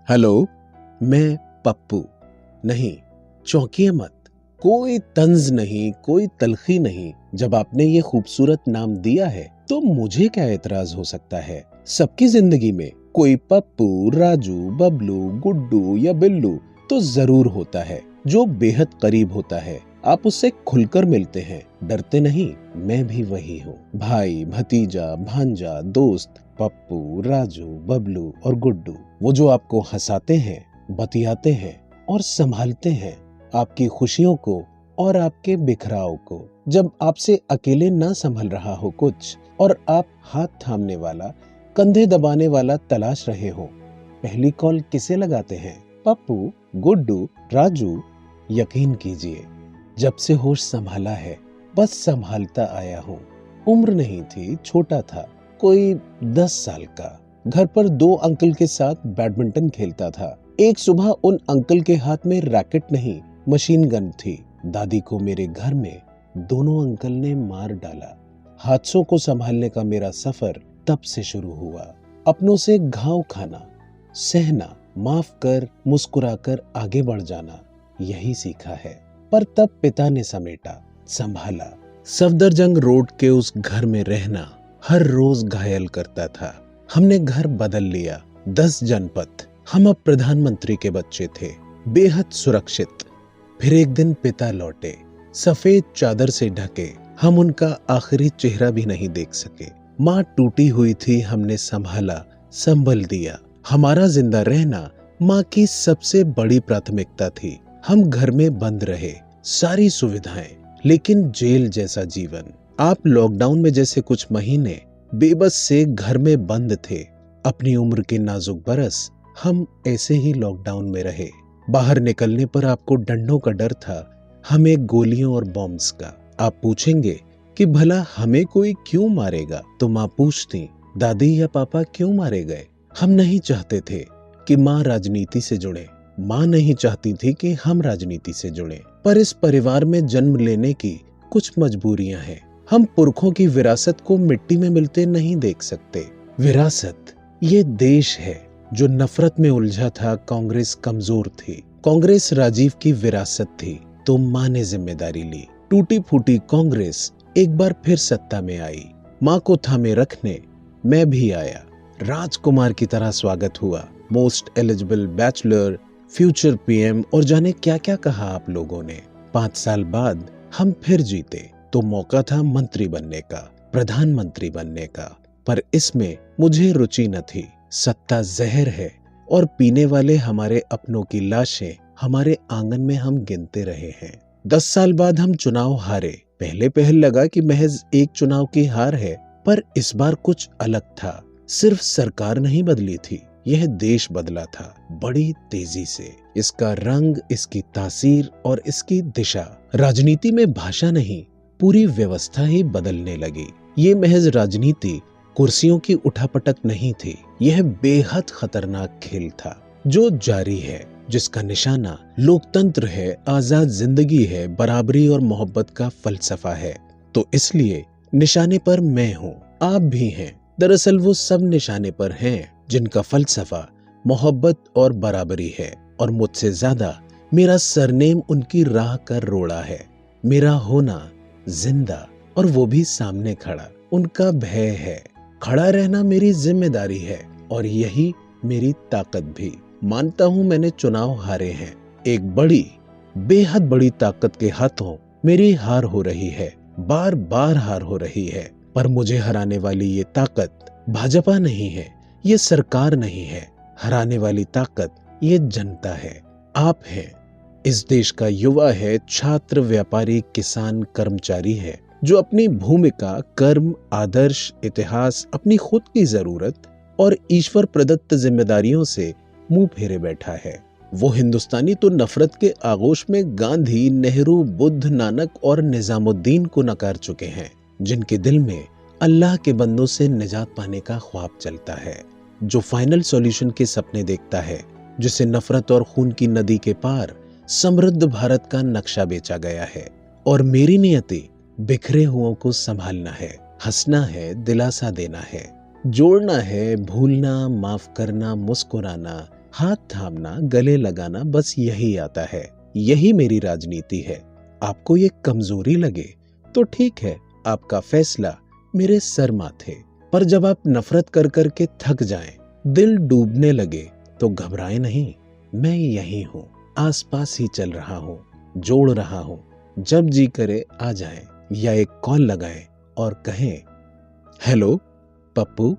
Hello, मैं पप्पू। नहीं, चौंकिए मत। कोई तंज नहीं, कोई तलखी नहीं। जब आपने ये खूबसूरत नाम दिया है तो मुझे क्या एतराज हो सकता है। सबकी जिंदगी में कोई पप्पू, राजू, बबलू, गुड्डू या बिल्लू तो जरूर होता है जो बेहद करीब होता है। आप उससे खुलकर मिलते हैं, डरते नहीं। मैं भी वही हूँ। भाई, भतीजा, भांजा, दोस्त, पप्पू, राजू, बबलू और गुड्डू। वो जो आपको हंसाते हैं, बतियाते हैं और संभालते हैं, आपकी खुशियों को और आपके बिखराव को। जब आपसे अकेले ना संभल रहा हो कुछ और आप हाथ थामने वाला, कंधे दबाने वाला तलाश रहे हो, पहली कॉल किसे लगाते हैं? पप्पू, गुड्डू, राजू। यकीन कीजिए, जब से होश संभाला है बस संभालता आया हूँ। उम्र नहीं थी, छोटा था, कोई 10 साल का। घर पर 2 अंकल के साथ बैडमिंटन खेलता था। एक सुबह उन अंकल के हाथ में रैकेट नहीं, मशीन गन थी। दादी को मेरे घर में दोनों अंकल ने मार डाला। हादसों को संभालने का मेरा सफर तब से शुरू हुआ। अपनों से घाव खाना, सहना, माफ कर, मुस्कुराकर आगे बढ़ जाना, यही सीखा है। पर तब पिता ने समेटा, संभाला। सफदरजंग रोड के उस घर में रहना हर रोज घायल करता था। हमने घर बदल लिया, 10 जनपद। हम अब प्रधानमंत्री के बच्चे थे, बेहद सुरक्षित। फिर एक दिन पिता लौटे, सफेद चादर से ढके। हम उनका आखिरी चेहरा भी नहीं देख सके। माँ टूटी हुई थी, हमने संभाला, संभल दिया। हमारा जिंदा रहना माँ की सबसे बड़ी प्राथमिकता थी। हम घर में बंद रहे, सारी सुविधाएं, लेकिन जेल जैसा जीवन। आप लॉकडाउन में जैसे कुछ महीने बेबस से घर में बंद थे। अपनी उम्र के नाजुक बरस हम ऐसे ही लॉकडाउन में रहे। बाहर निकलने पर आपको डंडों का डर था, हमें गोलियों और बॉम्ब्स का। आप पूछेंगे कि भला हमें कोई क्यों मारेगा, तो माँ पूछती, दादी या पापा क्यों मारे गए? हम नहीं चाहते थे कि माँ राजनीति से जुड़े। माँ नहीं चाहती थी कि हम राजनीति से जुड़े। पर इस परिवार में जन्म लेने की कुछ मजबूरियां हैं। हम पुरखों की विरासत को मिट्टी में मिलते नहीं देख सकते। विरासत ये देश है जो नफरत में उलझा था। कांग्रेस कमजोर थी। कांग्रेस राजीव की विरासत थी, तो माँ ने जिम्मेदारी ली। टूटी फूटी कांग्रेस एक बार फिर सत्ता में आई। माँ को थामे रखने मैं भी आया। राजकुमार की तरह स्वागत हुआ। Most eligible bachelor, future PM और जाने क्या क्या कहा आप लोगों ने। 5 साल बाद हम फिर जीते तो मौका था मंत्री बनने का, प्रधानमंत्री बनने का। पर इसमें मुझे रुचि न थी। सत्ता जहर है और पीने वाले हमारे अपनों की लाशें हमारे आंगन में हम गिनते रहे हैं। 10 साल बाद हम चुनाव हारे। पहले लगा कि महज एक चुनाव की हार है, पर इस बार कुछ अलग था। सिर्फ सरकार नहीं बदली थी, यह देश बदला था, बड़ी तेजी से। इसका रंग, इसकी तासीर और इसकी दिशा। राजनीति में भाषा नहीं, पूरी व्यवस्था ही बदलने लगी। ये महज राजनीति कुर्सियों की उठापटक नहीं थी, यह बेहद खतरनाक खेल था जो जारी है, जिसका निशाना लोकतंत्र है, आजाद जिंदगी है, बराबरी और मोहब्बत का फलसफा है। तो इसलिए निशाने पर मैं हूँ, आप भी हैं। दरअसल वो सब निशाने पर हैं जिनका फलसफा मोहब्बत और बराबरी है, और मुझसे ज्यादा मेरा सरनेम उनकी राह का रोड़ा है। मेरा होना जिंदा और वो भी सामने खड़ा उनका भय है। खड़ा रहना मेरी जिम्मेदारी है और यही मेरी ताकत भी। मानता हूँ मैंने चुनाव हारे हैं। एक बड़ी, बेहद बड़ी ताकत के हाथों मेरी हार हो रही है, बार बार हार हो रही है। पर मुझे हराने वाली ये ताकत भाजपा नहीं है, ये सरकार नहीं है। हराने वाली ताकत ये जनता है, आप हैं। इस देश का युवा है, छात्र, व्यापारी, किसान, कर्मचारी है, जो अपनी भूमिका, कर्म, आदर्श, इतिहास, अपनी खुद की जरूरत और ईश्वर प्रदत्त जिम्मेदारियों से मुंह फेरे बैठा है। वो हिंदुस्तानी तो नफरत के आगोश में गांधी, नेहरू, बुद्ध, नानक और निजामुद्दीन को नकार चुके हैं, जिनके दिल में अल्लाह के बंदों से निजात पाने का ख्वाब चलता है, जो फाइनल सॉल्यूशन के सपने देखता है, जिसे नफरत और खून की नदी के पार समृद्ध भारत का नक्शा बेचा गया है। और मेरी नियति बिखरे हुओं को संभालना है, हंसना है, दिलासा देना है, जोड़ना है, भूलना, माफ करना, मुस्कुराना, हाथ थामना, गले लगाना, बस यही आता है। यही मेरी राजनीति है। आपको ये कमजोरी लगे तो ठीक है, आपका फैसला, मेरे सर माथे। पर जब आप नफरत कर कर के थक जाएं, दिल डूबने लगे, तो घबराएं नहीं। मैं यही हूँ, आसपास ही चल रहा हूँ, जोड़ रहा हूँ। जब जी करे आ जाएं या एक कॉल लगाएं और कहें, हेलो पप्पू।